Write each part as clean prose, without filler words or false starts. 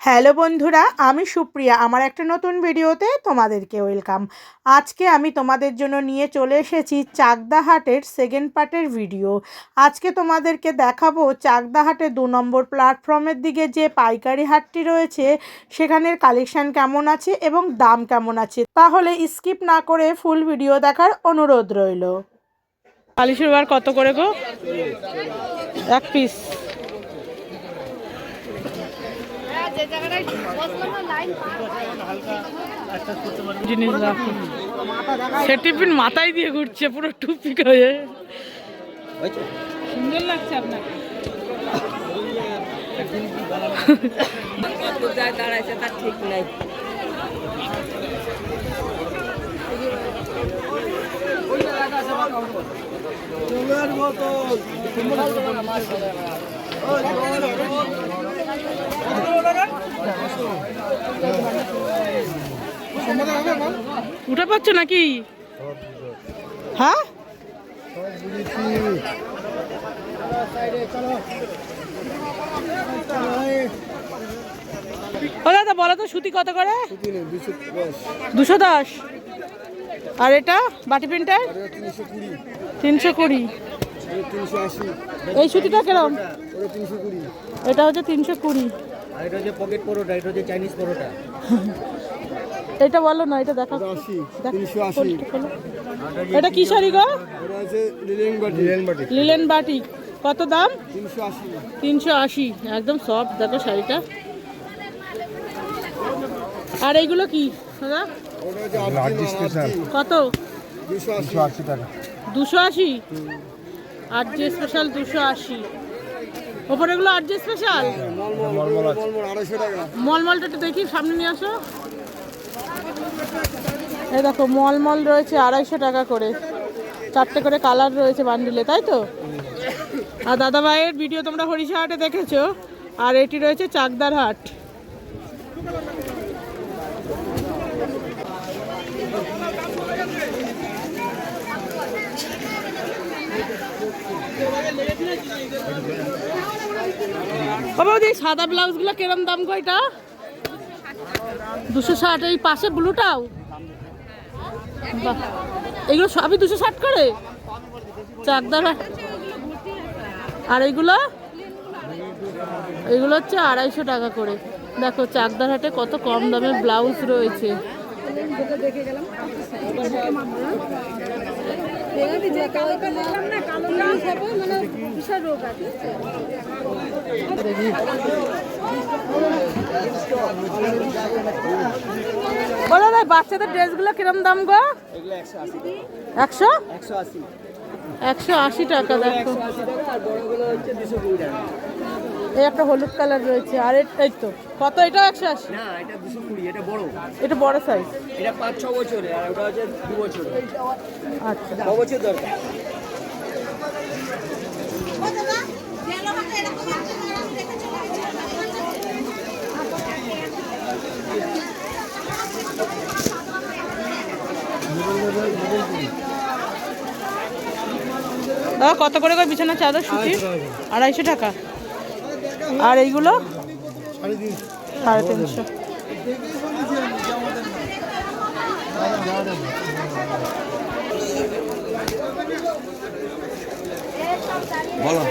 Hello বন্ধুরা, আমি সুপ্রিয়া। আমার একটা নতুন ভিডিওতে তোমাদেরকে ওয়েলকাম। আজকে আমি তোমাদের জন্য নিয়ে চলে এসেছি চাকদা হাটের সেকেন্ড পার্টের ভিডিও। আজকে তোমাদেরকে দেখাবো চাকদা হাটের 2 নম্বর প্ল্যাটফর্মের দিকে যে পাইকারি হাটটি রয়েছে সেখানের কালেকশান কেমন আছে এবং দাম কেমন আছে। তাহলে স্কিপ না করে ফুল ভিডিও দেখার অনুরোধ রইল। কালিশুর বার কত করে গো? 1 পিস। টিফিন মাথায় দিয়ে ঘুরছে পুরো টুপি হয়ে, সুন্দর লাগছে আপনাকে। দাঁড়াইছে তার ঠিক নাই। উঠে পাচ্ছ নাকি? হ্যাঁ, ও দাদা বলো তো সুতি কত করে? 210। আর এটা বাটি প্রিন্টার 320। এই সুতিটা কিরকম? এটা হচ্ছে 320। আর এটা হচ্ছে পকেট পরোটা, এটা হচ্ছে চাইনিজ পরোটা। এটা বলো না, এটা দেখো। 380। এটা কি শাড়ি গো? এটা আছে লিলেন বাটি। কত দাম? 380। 380। একদম সফট দেখো শাড়িটা। আর এইগুলো কি দাদা? ওটা হচ্ছে আরজি স্পেশাল। কত? 280 টাকা। 280। আরজি স্পেশাল 280। ওপরেগুলো আরজি স্পেশাল। মলমল 250 টাকা। মলমলটা একটু দেখি, সামনে নিয়ে আসো। এই দেখো মলমল রয়েছে 250 টাকা করে। 4টে করে কালার রয়েছে বান্ডিলে, তাই তো? আর দাদা ভাইয়ের ভিডিও তোমরা হরিষা হাটে দেখেছো, আর এটি রয়েছে চাকদার হাট। বাবা এই সাদা ব্লাউজগুলো কিরম দাম গো? এটা 260। এই পাশে ব্লুটাও এগুলো সবই 260 করে চাকদার। আর এইগুলো হচ্ছে 250 টাকা করে। দেখো চাকদার হাটে কত কম দামে ব্লাউজ রয়েছে। বলো ভাই বাচ্চাদের ড্রেসগুলো কিরম দাম গো? 180 টাকা। দেখো এই একটা হলুদ কালার রয়েছে। আর এই তো কত? এটা 180 না, এটা 220। এটা বড়, এটা বড় সাইজ। এটা 5-6 বছরের, আর ওটা হচ্ছে 2 বছরের। আচ্ছা 6 বছর দরকার। কত করে গো বিছানা চাদর সুতির? 250 টাকা। আর এইগুলো 350। বলো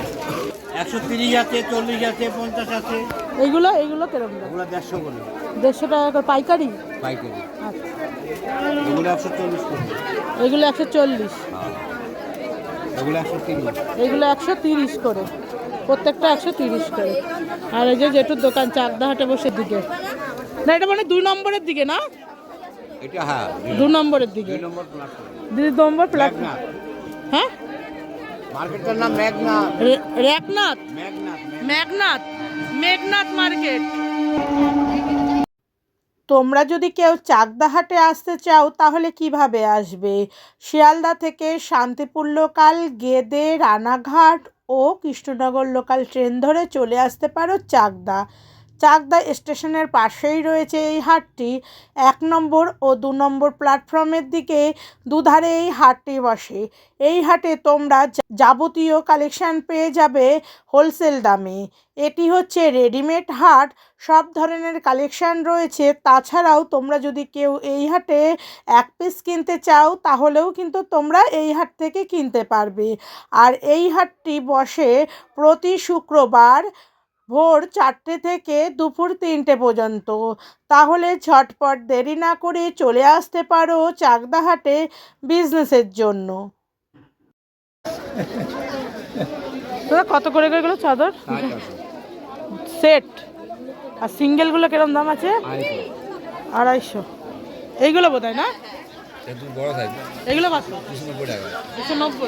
130 আছে, 40 আছে, 50 আছে। এইগুলো কিরকম দাম? ওগুলো 150 করে। 150 টাকা করে পাইকারি? পাইকারি। আচ্ছা, এগুলো 140 করে। এগুলো 140। এগুলো 130। এগুলো 130 করে, প্রত্যেকটা 130 করে। আর এই যে যেটুর দোকান চাকদা হাটে বসে দিকে, না এটা মানে 2 নম্বরের দিকে না? এটা হ্যাঁ 2 নম্বরের দিকে। 2 নম্বর প্ল্যাটফর্ম। 2 নম্বর প্ল্যাটফর্ম। হ্যাঁ, মার্কেটটার নাম মেঘনাথ। রেকনাথ, মেঘনাথ মার্কেট। তোমরা যদি কেউ চাকদা হাটে আসতে চাও তাহলে কিভাবে আসবে? শিয়ালদা থেকে শান্তিপুর লোকাল, গেদে, রানাঘাট ও কৃষ্ণনগর লোকাল ট্রেন ধরে চলে আসতে পারো চাকদা। চাকদা স্টেশনের পাশেই রয়েছে এই হাটটি। 1 নম্বর ও 2 নম্বর প্ল্যাটফর্মের দিকে দুধারে এই হাটটি বসে। এই হাটে তোমরা যাবতীয় কালেকশান পেয়ে যাবে হোলসেল দামে। এটি হচ্ছে রেডিমেড হাট, সব ধরনের কালেকশান রয়েছে। তাছাড়াও তোমরা যদি কেউ এই হাটে 1 পিস কিনতে চাও তাহলেও কিন্তু তোমরা এই হাট থেকে কিনতে পারবে। আর এই হাটটি বসে প্রতি শুক্রবার ভোর 4টে থেকে দুপুর 3টে পর্যন্ত। তাহলে ঝটপট দেরি না করে চলে আসতে পারো চাকদা হাটে বিজনেসের জন্য। কত করে এগুলো চাদর সেট? আর সিঙ্গেলগুলো কিরম দাম আছে? 250। এইগুলো বোধ হয় না, এগুলো কত? 290।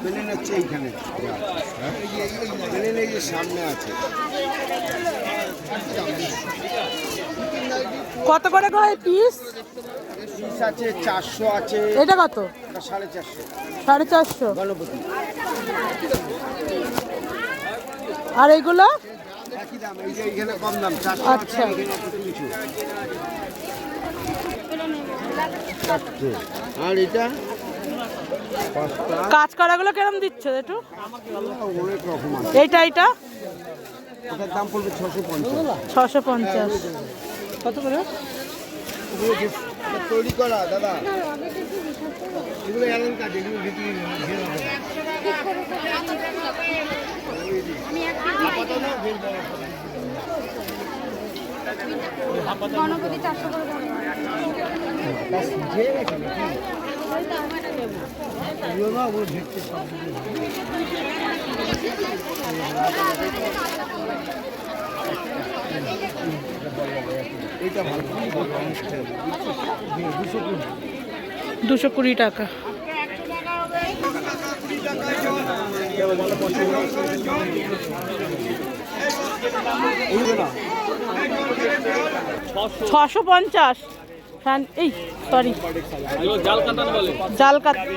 প্লেন হচ্ছে এইখানে, প্লেন এই যে সামনে আছে। কত করে গো এই পিস? পিস আছে 400 আছে। এটা কত? 450। 450 গণপতি। আর এইগুলো একই দাম, এই যে এইখানে কম দাম 400 আছে, আচ্ছা। এখানে আছে 300। আর এটা কাজ করাগুলো কেরম দিচ্ছ একটু? অনেক রকম আছে। এইটা এটার দাম পড়বে 650। 650। কত করে? তৈরি করা দাদা, এগুলো এমন কাজ, এগুলো ভিতরে গণপতি 400 করে ধরো। এইটা ভালো 220 টাকা। এইগুলো 650। এই সরি, জাল কাতান।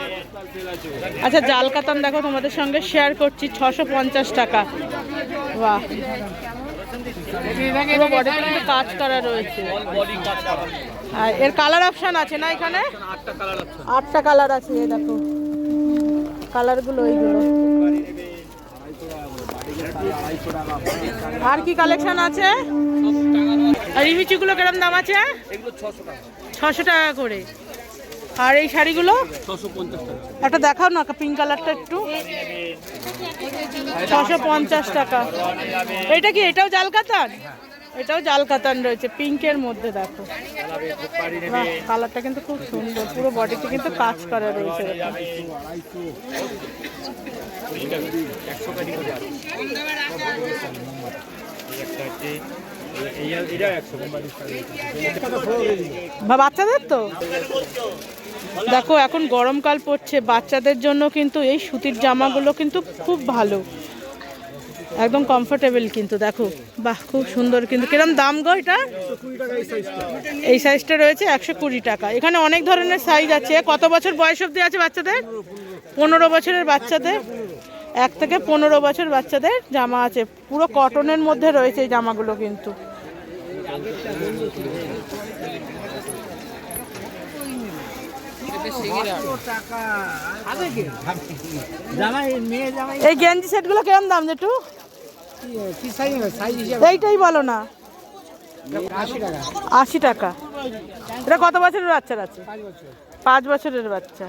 আচ্ছা, জাল কাতান দেখো তোমাদের সঙ্গে শেয়ার করছি, 650 টাকা। বাহ, পুরো বডিতে কিন্তু কাজ করা রয়েছে। আর এর কালার অপশন আছে না এখানে? 8টা কালার আছে। এই দেখো কালারগুলো, এইগুলো। আর কি কালেকশন আছে? আর এই মিচিগুলো কিরম দাম আছে? 600 টাকা করে। আর এই শাড়িগুলো 650 টাকা। একটা দেখাও না, পিঙ্ক কালারটা একটু। 650 টাকা। এটা কি? এটাও জাল কাতান? এটাও জাল কাতান রয়েছে পিঙ্কের মধ্যে। দেখো বাহ, কালারটা কিন্তু খুব সুন্দর, পুরো বডিতে কিন্তু কাজ করা রয়েছে। বাচ্চাদের তো দেখো, এখন গরমকাল পড়ছে, বাচ্চাদের জন্য কিন্তু এই সুতির জামাগুলো কিন্তু খুব ভালো, একদম কমফোর্টেবল কিন্তু। দেখো বাহ, খুব সুন্দর কিন্তু। কিরম দাম গো এটা? এই সাইজটা রয়েছে 120 টাকা। এখানে অনেক ধরনের সাইজ আছে। কত বছর বয়স অবধি আছে বাচ্চাদের? 15 বছরের বাচ্চাদের, 1 থেকে 15 বছর বাচ্চাদের জামা আছে। পুরো কটনের মধ্যে রয়েছে এই জামাগুলো কিন্তু। এই গেঞ্জি সেটগুলো কেমন দাম জেঠু? এইটাই বলো না। 80 টাকা। এটা কত বছরের বাচ্চার আছে? 5 বছরের বাচ্চা।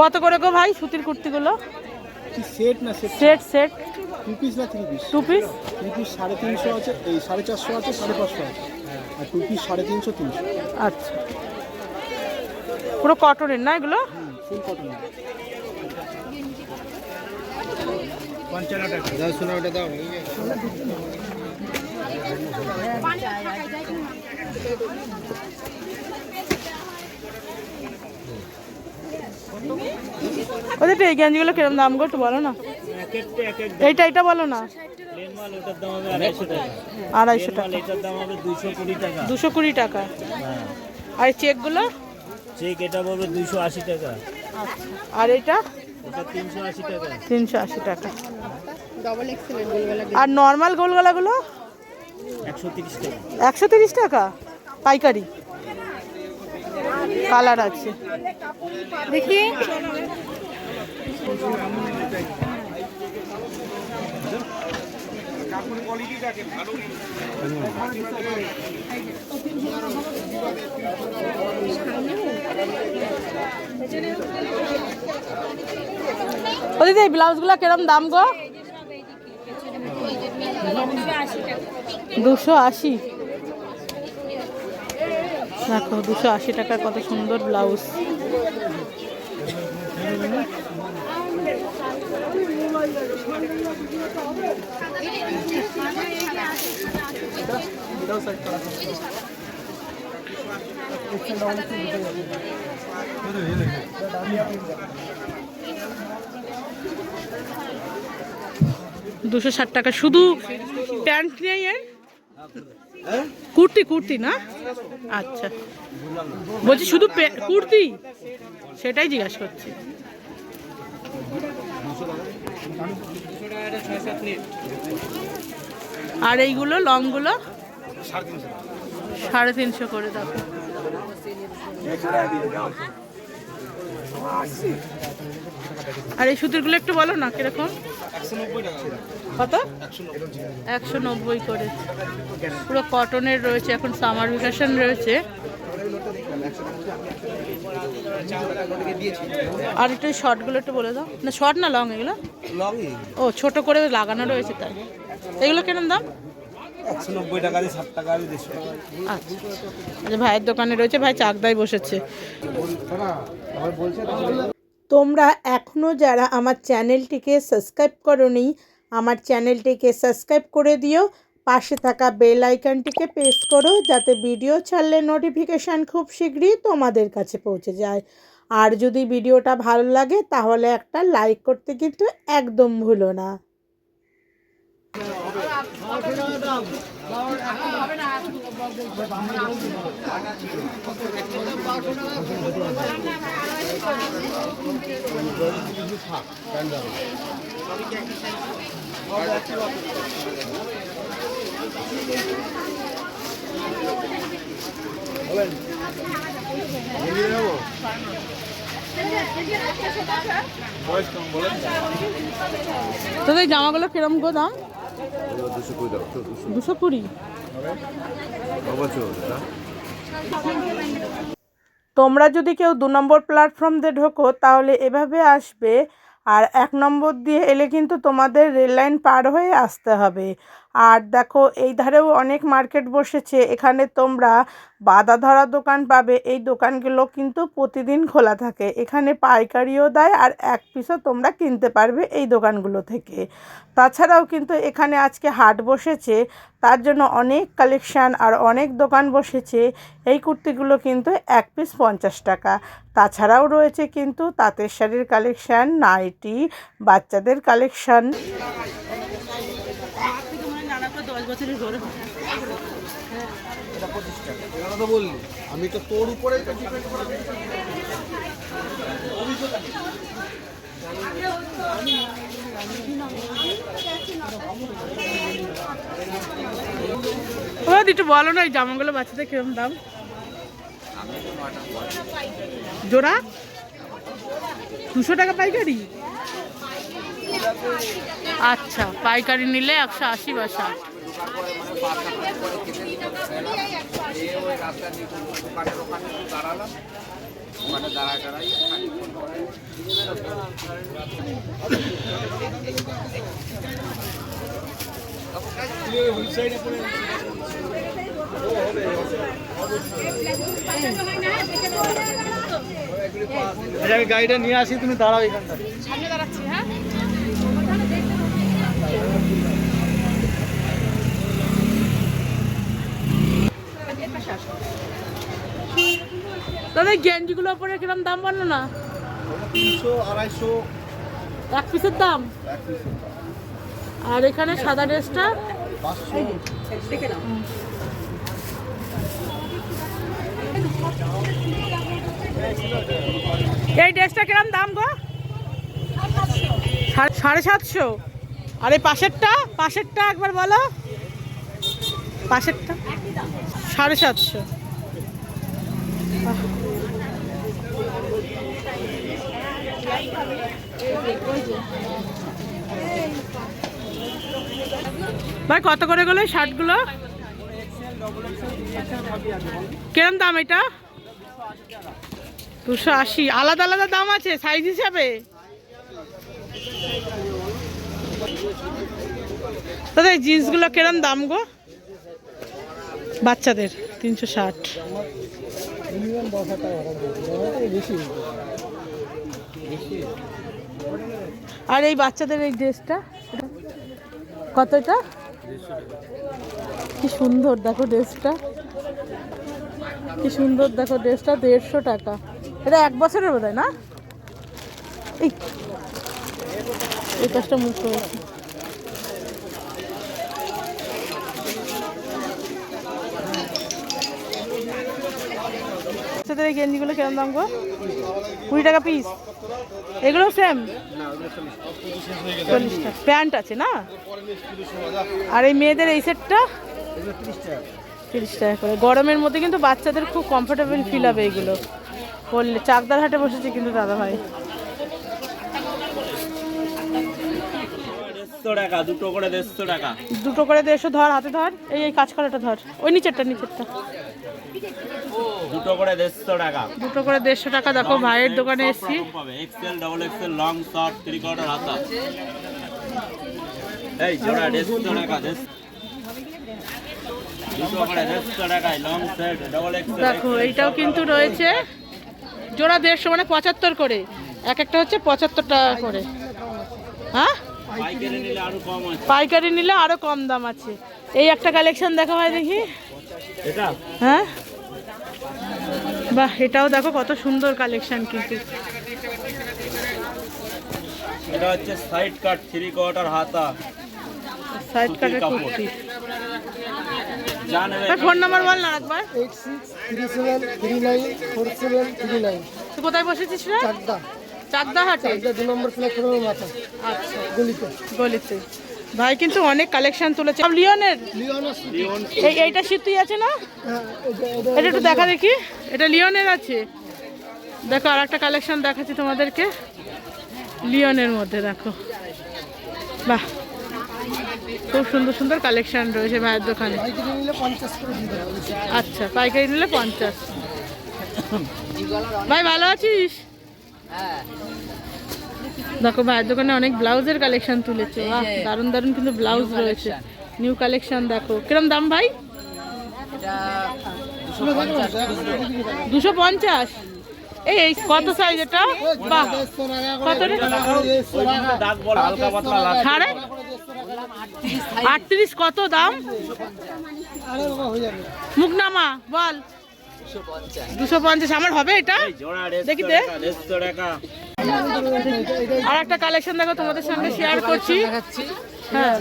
কত করে গো ভাই সুতির কুর্তিগুলো? সেট না সেট সেট 2 পিস না 3 পিস? 2 পিস। 3 পিস 350 আছে, এই 450 আছে, 550 আছে, আর 2 পিস 350 300। আচ্ছা, পুরো কটনের না এগুলো? ফুল কটন। 55 টাকা দাও, শোনা ওটা দাও। ওদের তো এই গেঞ্জিগুলো কিরম দাম গো একটু বলো না। এক একটা এক এক এইটা বলো না। প্লেন মাল ওটার দাম হবে 250 টাকা। 250 প্লেন টাকা। মাল এটার দাম হবে 220 টাকা। 220 টাকা। হ্যাঁ আর এই চেকগুলো? চেক এটা বলবে 280 টাকা। আর এটা? এটা 380 টাকা। 380 টাকা। আর নর্মাল গোলগলাগুলো? 130 টাকা। 130 টাকা পাইকারি। কালার আছে দেখি। ও দিদি এই ব্লাউজগুলো কিরম দাম গো? 280। দেখো 280 টাকার কত সুন্দর ব্লাউজ। $260 টাকা শুধু প্যান্ট নেই এর? কুর্তি না? আচ্ছা বলছি শুধু কুর্তি, সেটাই জিজ্ঞাসা করছি। আর এইগুলো লংগুলো 350 করে দেখো। আর এই সুতিরগুলো একটু বলো না কিরকম? কত? 190 করে। পুরো কটনের রয়েছে, এখন সামার ভ্যাকেশন রয়েছে। আর একটু শর্টগুলো একটু বলে দাও না। শর্ট না লং এগুলো? ও ছোট করে লাগানো রয়েছে তাই। এগুলো কিরকম দাম? 190 টাকা দিয়ে 60 টাকা দিয়ে 150 টাকা। আচ্ছা ভাইয়ের দোকানে রয়েছে, ভাই চাকদায় বসেছে। তোমরা এখনও যারা আমার চ্যানেলটিকে সাবস্ক্রাইব করোনি, আমার চ্যানেলটিকে সাবস্ক্রাইব করে দিও। পাশে থাকা বেল আইকনটিকে প্রেস করো যাতে ভিডিও ছাড়লে নোটিফিকেশান খুব শীঘ্রই তোমাদের কাছে পৌঁছে যায়। আর যদি ভিডিওটা ভালো লাগে তাহলে একটা লাইক করতে কিন্তু একদম ভুলো না। তোদের জামাগুলো কিরম গো দাম? 220। তোমরা যদি কেউ 2 নম্বর প্ল্যাটফর্ম দিয়ে ঢোকো তাহলে এভাবে আসবে, আর 1 নম্বর দিয়ে এলে কিন্তু তোমাদের রেল লাইন পার হয়ে আসতে হবে। আর দেখো এই ধারেও অনেক মার্কেট বসেছে, এখানে তোমরা বাধা ধরা দোকান পাবে। এই দোকানগুলো কিন্তু প্রতিদিন খোলা থাকে, এখানে পাইকারিও দেয় আর এক পিসও তোমরা কিনতে পারবে এই দোকানগুলো থেকে। তাছাড়াও কিন্তু এখানে আজকে হাট বসেছে, তার জন্য অনেক কালেকশান আর অনেক দোকান বসেছে। এই কুর্তিগুলো কিন্তু এক পিস 50 টাকা। তাছাড়াও রয়েছে কিন্তু তাঁতের শাড়ির কালেকশান, নাইটি, বাচ্চাদের কালেকশান। আমি তো তোর উপরেই তো ডিপেন্ড করে। একটু বলো না এই জামাগুলো বাচ্চাদের কিরম দাম? জোড়া 200 টাকা পাইকারি? আচ্ছা পাইকারি নিলে 180 বা 60। আমি গাড়িটা নিয়ে আসি, তুমি দাঁড়াও এখানটা। সামনে দাঁড়াচ্ছি। হ্যাঁ দাদা গেঞ্জিগুলোর উপরে কিরম দাম বলো না? 300, 250, এক পিসের দাম। এক পিসের দাম। আর এখানে সাদা ড্রেসটা 500, এই ড্রেসটা কিরম দাম গো? 750। আর এই পাশেরটা একবার বলো। পাশেরটা 750। ভাই কত করে গেলো শার্টগুলো? কিরম দাম এটা? 280। আলাদা আলাদা দাম আছে সাইজ হিসাবে? দাদা এই জিন্সগুলো কিরম দাম গো? বাচ্চাদের 360। মিনিমাম 10,000 টাকা বেশি। আর এই বাচ্চাদের এই ড্রেসটা কত? এটা কি সুন্দর দেখো ড্রেসটা, কি সুন্দর দেখো ড্রেসটা। 150 টাকা। এটা 1 বছরের বোধ হয় না? এই কাজটা মুখ করেছে। এই গেঞ্জিগুলো কিরম দাম গো? 20 টাকা পিস। এগুলো সেম 40 টাকা। প্যান্ট আছে না? আর এই মেয়েদের এই সেটটা 30 টাকা করে। গরমের মধ্যে কিন্তু বাচ্চাদের খুব কমফোর্টেবল ফিল হবে এগুলো পরলে। চাকদার হাটে বসেছে কিন্তু দাদা ভাই। 150 টাকা, দুটো করে 150 টাকা। দুটো করে 150। ধর হাতে ধর। এই কাজ করাটা ধর। ওই নিচেরটা। দুটো করে 150 টাকা। দুটো করে 150 টাকা। দেখো ভাইয়ের দোকানে এসছি। XL, double XL, long, short, 3/4 হাতা। এই জোড়া 150 টাকা। দুটো করে 150 টাকায় লং সেট, ডাবল এক্সেল। দেখো এইটাও কিন্তু রয়েছে জোড়া 150 মানে 75 করে। এক একটা হচ্ছে 75 টাকা করে। হ্যাঁ, পাইকারি নিলে আরো কম আছে। পাইকারি নিলে আরো কম দাম আছে। এই একটা কালেকশন দেখা হয় দেখি। এটা হ্যাঁ, বাহ, এটাও দেখো কত সুন্দর কালেকশন কিন্তু। এটা হচ্ছে সাইড কাট, 3/4 হাতা। সাইড কাটের কুর্তি। জানেন ফোন নাম্বার বল না একবার। 8637394739। তুই কোথায় বসেছিস রে? চাকদা হাটে। 2 নম্বর প্ল্যাটফর্মের মাথা আচ্ছা, গলিতে। গলিতে। ভাই কিন্তু অনেক কালেকশন তুলেছে। সব লিওনের। লিওন। এইটা শীতই আছে না? এটা একটু দেখা দেখি। এটা লিওনের আছে। দেখো আর একটা কালেকশন দেখাচ্ছি তোমাদেরকে লিওনের মধ্যে। দেখো বাহ, খুব সুন্দর সুন্দর কালেকশন রয়েছে ভাইয়ের দোকানে। পাইকারি নিলে 50 করে দিতে হবে। আচ্ছা, পাইকারি নিলে 50। ভাই ভালো আছিস? দেখো ভাইয়ের দোকানে অনেক ব্লাউজের কালেকশন তুলেছে। বাহ, দারুণ দারুণ কিন্তু ব্লাউজ রয়েছে। নিউ কালেকশন দেখো। কিরম দাম ভাই? 250। এই কত সাইজ এটা? বাহ, কত রে? দাগ বল, হালকা পাতলা লাগবে। ছাড়ে 38। কত দাম? আরে বাবা হয়ে যাবে। মুখনামা বল। 250। আমার হবে এটা? এই জোড়া দেখি 150 দে। টাকা, 150 টাকা। আর একটা কালেকশন দেখো তোমাদের সঙ্গে শেয়ার করছি। দেখাচ্ছি। হ্যাঁ,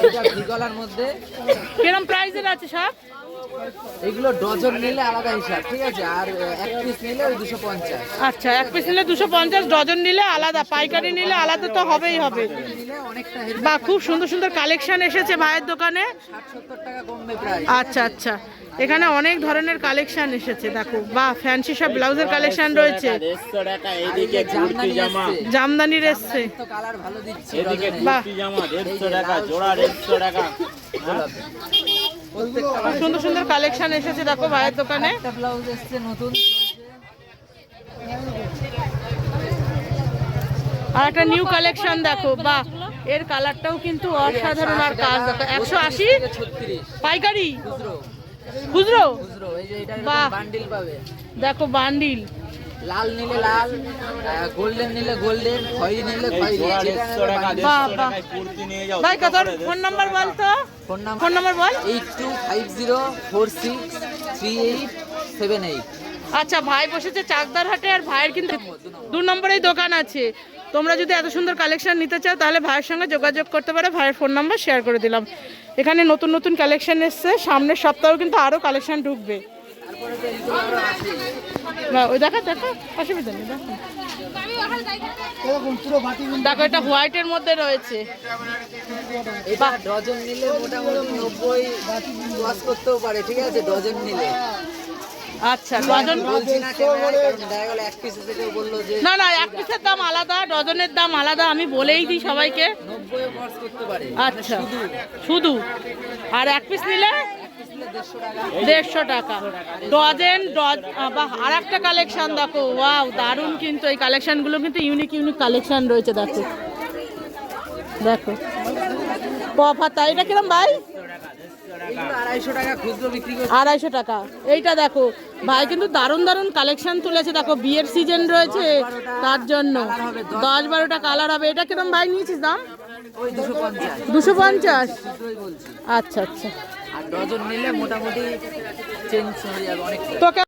এটা ভিগলার মধ্যে কিরম প্রাইসের আছে সব? এগুলো ডজন নিলে আলাদা হিসাব, ঠিক আছে? আর এক পিস নিলে ওই 250। আচ্ছা, এক পিস নিলে 250, ডজন নিলে আলাদা, পাইকারি নিলে আলাদা তো হবেই হবে। নিলে অনেকটা হেভি, বা খুব সুন্দর সুন্দর কালেকশন এসেছে ভাইয়ের দোকানে। 60-70 টাকা কমবে প্রায়। আচ্ছা আচ্ছা, এখানে অনেক ধরনের কালেকশন এসেছে। দেখো বা ফ্যান্সি সব ব্লাউজের কালেকশন রয়েছে। 150 টাকা। এইদিকে কুর্তি জামা, জামদানির এসছে। তো কালার ভালো দিচ্ছে। এদিকে বাহ। কুর্তি জামা 150 টাকা, জোড়া 150 টাকা। খুব সুন্দর সুন্দর কালেকশন এসেছে দেখো ভাইয়ের দোকানে। একটা ব্লাউজ এসছে নতুন। আর একটা নিউ কালেকশন দেখো, বাহ, এর কালারটাও কিন্তু অসাধারণ। আর কাজ দেখো। 180 36 পাইকারি, খুচরো। খুচরো। খুচরো এই যে এটা বাহ। বান্ডিল পাবে। দেখো বান্ডিল। লাল নিলে লাল, গোল্ডেন নিলে গোল্ডেন, খয়েরি নিলে এই খয়েরি। জোড়া যেটা 150 টাকা, নেবে 150 বাহ, বাহ। টাকায় কুর্তি নিয়ে যাও। ভাই কত ফোন নাম্বার বল তো? ফোন নাম্বার ফোন নাম্বার বল। 8250463878। আচ্ছা, ভাই বসেছে চাকদার হাটে, আর ভাইয়ের কিন্তু 2 নম্বরেই দোকান আছে। তোমরা যদি এত সুন্দর কালেকশন নিতে চাও তাহলে ভাইয়ের সঙ্গে যোগাযোগ করতে পারো। ভাইয়ের ফোন নাম্বার শেয়ার করে দিলাম। এখানে নতুন নতুন কালেকশন এসছে, সামনের সপ্তাহেও কিন্তু আরও কালেকশন ঢুকবে। না ওই দেখা অসুবিধা নেই, দেখো দেখো এটা হোয়াইটের মধ্যে রয়েছে। এটা ডজন নিলে মোটামুটি 90 ক্রস করতেও পারে, ঠিক আছে, ডজন নিলে। আচ্ছা, ডজন বলছি না ক্যামেরায়, কারণ দেখা গেল এক পিস থেকে বললো যে না না, এক পিসের দাম আলাদা, ডজনের দাম আলাদা, আমি বলেই দিই সবাইকে। 90 ক্রস করতে পারে। আচ্ছা, শুধু আর এক পিস নিলে 150 টাকা ডজন। বাহ, আর একটা কালেকশন দেখো, ওয়াও দারুণ কিন্তু এই কালেকশনগুলো কিন্তু ইউনিক কালেকশন রয়েছে। দেখো দেখো পপ হাতা, এটা কিরম ভাই? এগুলো 250 টাকা খুচরো বিক্রি করছে। 250 টাকা। এইটা দেখো ভাই কিন্তু দারুণ কালেকশন তুলেছে। দেখো বিয়ের সিজন রয়েছে, তার জন্য 10-12টা কালার হবে। এটা কিরম ভাই নিয়েছিস দাম? ওই 250। 250। খুচরোই বলছি। আচ্ছা আচ্ছা, আর ডজন নিলে মোটামুটি চেঞ্জ হয়ে যাবে অনেক। তোকে